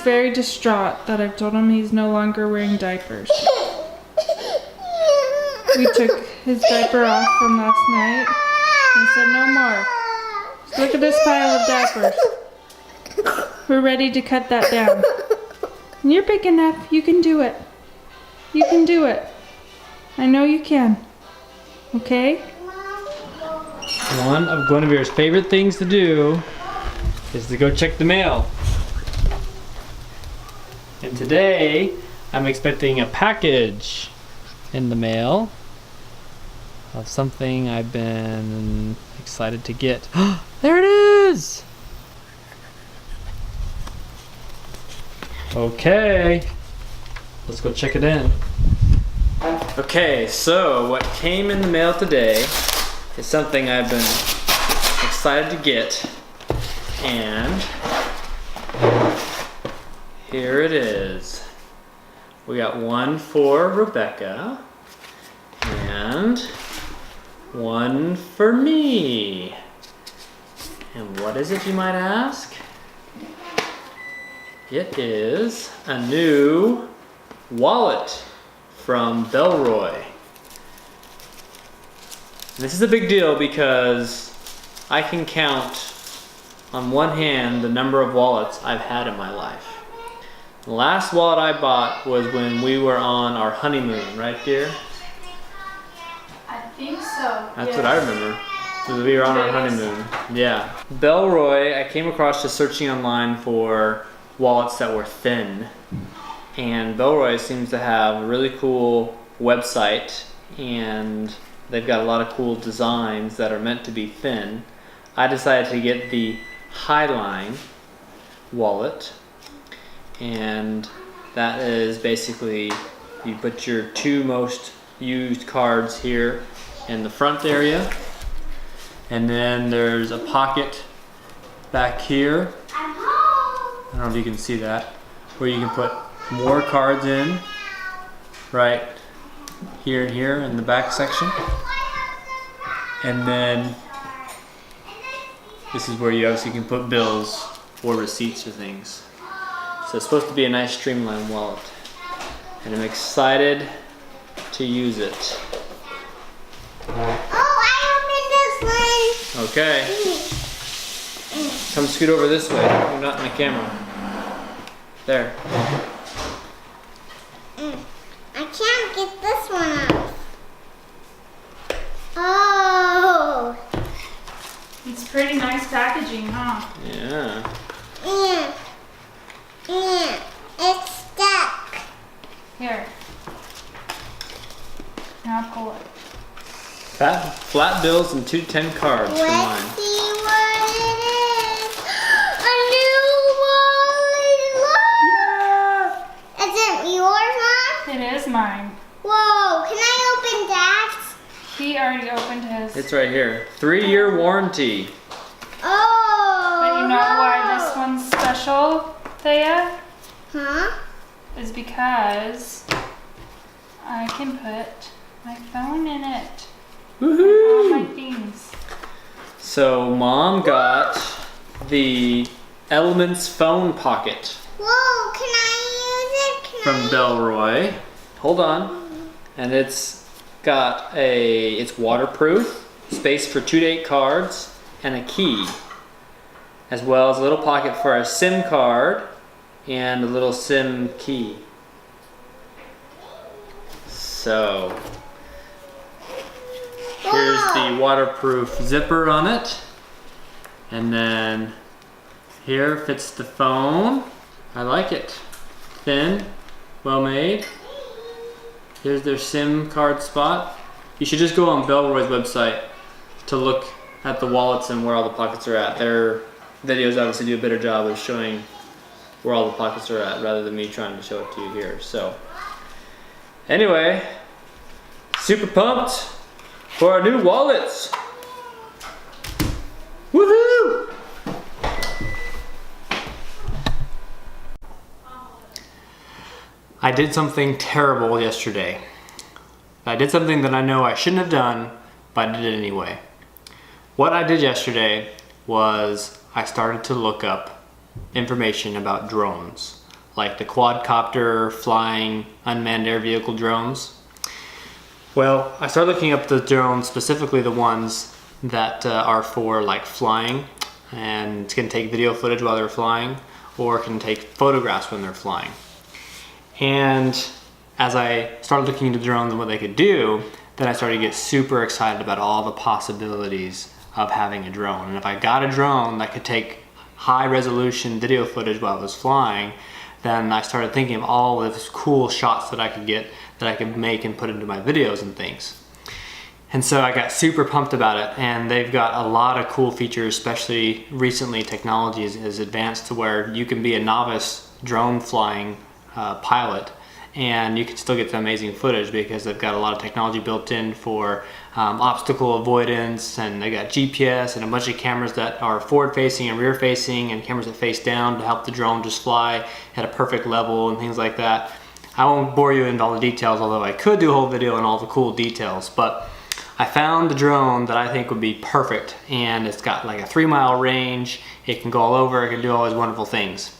very distraught that I've told him he's no longer wearing diapers. We took his diaper off from last night and said no more. Just look at this pile of diapers. We're ready to cut that down. And you're big enough, you can do it. You can do it. I know you can. Okay? One of Guinevere's favorite things to do is to go check the mail. And today, I'm expecting a package in the mail of something I've been excited to get. There it is! Okay, let's go check it in. Okay, so what came in the mail today is something I've been excited to get, and here it is. We got one for Rebecca and one for me. And what is it, you might ask? It is a new wallet from Belroy. This is a big deal because I can count on one hand the number of wallets I've had in my life. The last wallet I bought was when we were on our honeymoon, right, dear? I think so. That's what I remember. We were on our honeymoon. Yeah. Belroy, I came across just searching online for wallets that were thin. And Belroy seems to have a really cool website, and they've got a lot of cool designs that are meant to be thin. I decided to get the Highline wallet, and that is basically you put your two most used cards here in the front area, and then there's a pocket back here. I don't know if you can see that, where you can put more cards in, right here and here in the back section. And then this is where you obviously can put bills or receipts or things. So it's supposed to be a nice streamlined wallet, and I'm excited to use it. Oh, I opened this one. Okay. Come scoot over this way. You're not in the camera. There. I can't get this one off. Oh. It's pretty nice packaging, huh? Yeah. It's stuck. Here. Now pull it. Flat bills and 2 10 cards for Let's mine. see what it is. A new wallet. Look. Yeah. Is it yours, Mom? It is mine. Whoa. Can I open Dad's? He already opened his. It's right here. 3-year warranty. Oh. But you know why this one's special, Thea? Huh? Is because I can put my phone in it. All my Woohoo! things. So Mom got the Elements phone pocket Whoa. Can I use it? from Belroy. Hold on. And it's waterproof, space for 2 to 8 cards, and a key, as well as a little pocket for a SIM card and a little SIM key. So here's the waterproof zipper on it, and then here fits the phone. I like it. Thin, well made. Here's their SIM card spot. You should just go on Belroy's website to look at the wallets and where all the pockets are at. Their videos obviously do a better job of showing where all the pockets are at rather than me trying to show it to you here. So anyway, super pumped for our new wallets. Woohoo! I did something terrible yesterday. I did something that I know I shouldn't have done, but I did it anyway. What I did yesterday was I started to look up information about drones. like the quadcopter flying unmanned air vehicle drones. Well, I started looking up the drones, specifically the ones that are for like flying, and can take video footage while they're flying, or can take photographs when they're flying. And as I started looking into drones and what they could do, then I started to get super excited about all the possibilities of having a drone. And if I got a drone that could take high resolution video footage while I was flying, then I started thinking of all of those cool shots that I could get, that I could make and put into my videos and things. And so I got super pumped about it, and they've got a lot of cool features, especially recently technology is advanced to where you can be a novice drone flying pilot and you can still get the amazing footage because they've got a lot of technology built in for obstacle avoidance, and they got GPS and a bunch of cameras that are forward facing and rear facing, and cameras that face down to help the drone just fly at a perfect level and things like that. I won't bore you into all the details, although I could do a whole video on all the cool details, but I found the drone that I think would be perfect, and it's got like a 3-mile range, it can go all over, it can do all these wonderful things.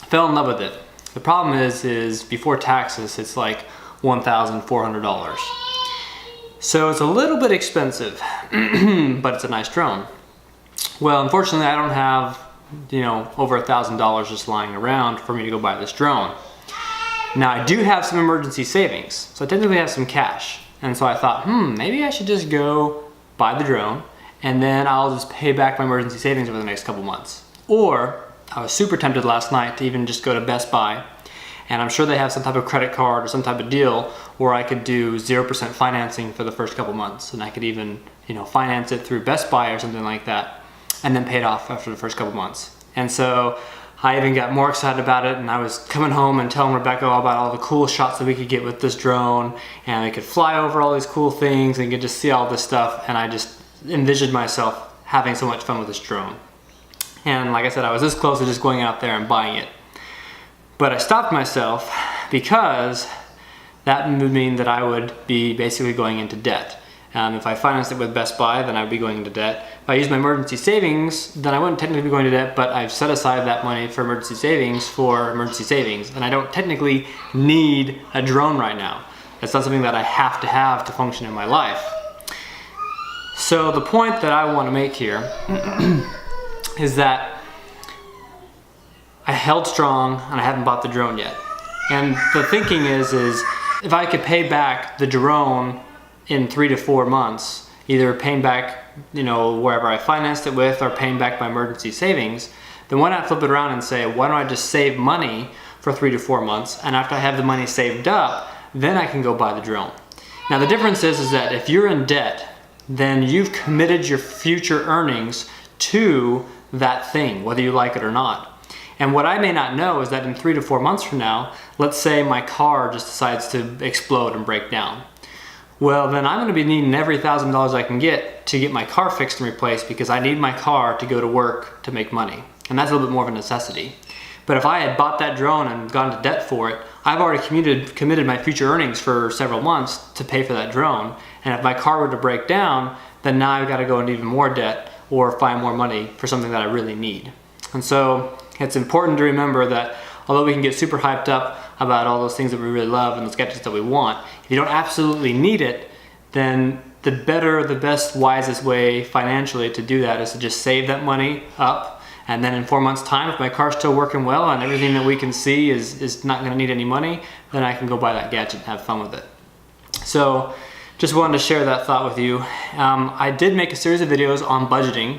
I fell in love with it. The problem is before taxes, it's like $1,400. So it's a little bit expensive, but it's a nice drone. Well, unfortunately, I don't have, over $1,000 just lying around for me to go buy this drone. Now, I do have some emergency savings, so I technically have some cash. And so I thought, maybe I should just go buy the drone, and then I'll just pay back my emergency savings over the next couple months. Or I was super tempted last night to even just go to Best Buy, and I'm sure they have some type of credit card or some type of deal where I could do 0% financing for the first couple months, and I could even, finance it through Best Buy or something like that, and then pay it off after the first couple months. And so I even got more excited about it, and I was coming home and telling Rebecca all about all the cool shots that we could get with this drone, and I could fly over all these cool things and could just see all this stuff, and I just envisioned myself having so much fun with this drone. And like I said, I was this close to just going out there and buying it. But I stopped myself because that would mean that I would be basically going into debt. If I financed it with Best Buy, then I would be going into debt. If I used my emergency savings, then I wouldn't technically be going to debt, but I've set aside that money for emergency savings, and I don't technically need a drone right now. That's not something that I have to function in my life. So the point that I want to make here is that I held strong and I haven't bought the drone yet. And the thinking is if I could pay back the drone in 3 to 4 months, either paying back, wherever I financed it with, or paying back my emergency savings, then why not flip it around and say, why don't I just save money for 3 to 4 months, and after I have the money saved up, then I can go buy the drone. Now the difference is that if you're in debt, then you've committed your future earnings to that thing, whether you like it or not. And what I may not know is that in 3 to 4 months from now, let's say my car just decides to explode and break down. Well, then I'm gonna be needing every $1,000 I can get to get my car fixed and replaced, because I need my car to go to work to make money. And that's a little bit more of a necessity. But if I had bought that drone and gone to debt for it, I've already committed my future earnings for several months to pay for that drone. And if my car were to break down, then now I've gotta go into even more debt or find more money for something that I really need. And so it's important to remember that although we can get super hyped up about all those things that we really love and those gadgets that we want, if you don't absolutely need it, then the best, wisest way financially to do that is to just save that money up. And then in 4 months' time, if my car's still working well and everything that we can see is not gonna need any money, then I can go buy that gadget and have fun with it. So just wanted to share that thought with you. I did make a series of videos on budgeting,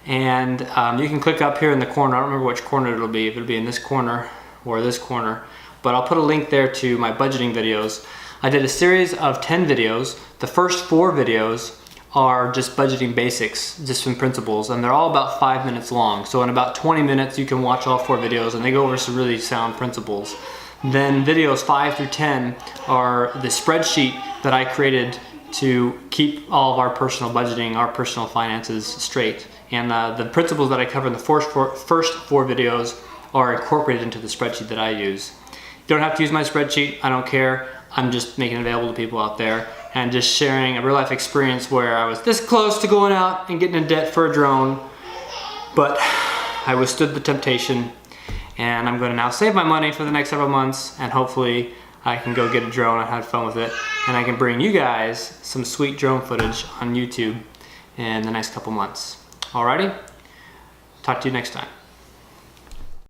and you can click up here in the corner. I don't remember which corner it'll be, if it'll be in this corner or this corner, but I'll put a link there to my budgeting videos. I did a series of 10 videos. The first 4 videos are just budgeting basics, just some principles, and they're all about 5 minutes long. So in about 20 minutes, you can watch all 4 videos, and they go over some really sound principles. Then videos 5 through 10 are the spreadsheet that I created to keep all of our personal budgeting, our personal finances straight. And the principles that I cover in the first 4 videos are incorporated into the spreadsheet that I use. You don't have to use my spreadsheet, I don't care. I'm just making it available to people out there and just sharing a real life experience where I was this close to going out and getting in debt for a drone, but I withstood the temptation And I'm going to now save my money for the next several months, and hopefully I can go get a drone. I had fun with it, and I can bring you guys some sweet drone footage on YouTube in the next couple months. Alrighty, talk to you next time.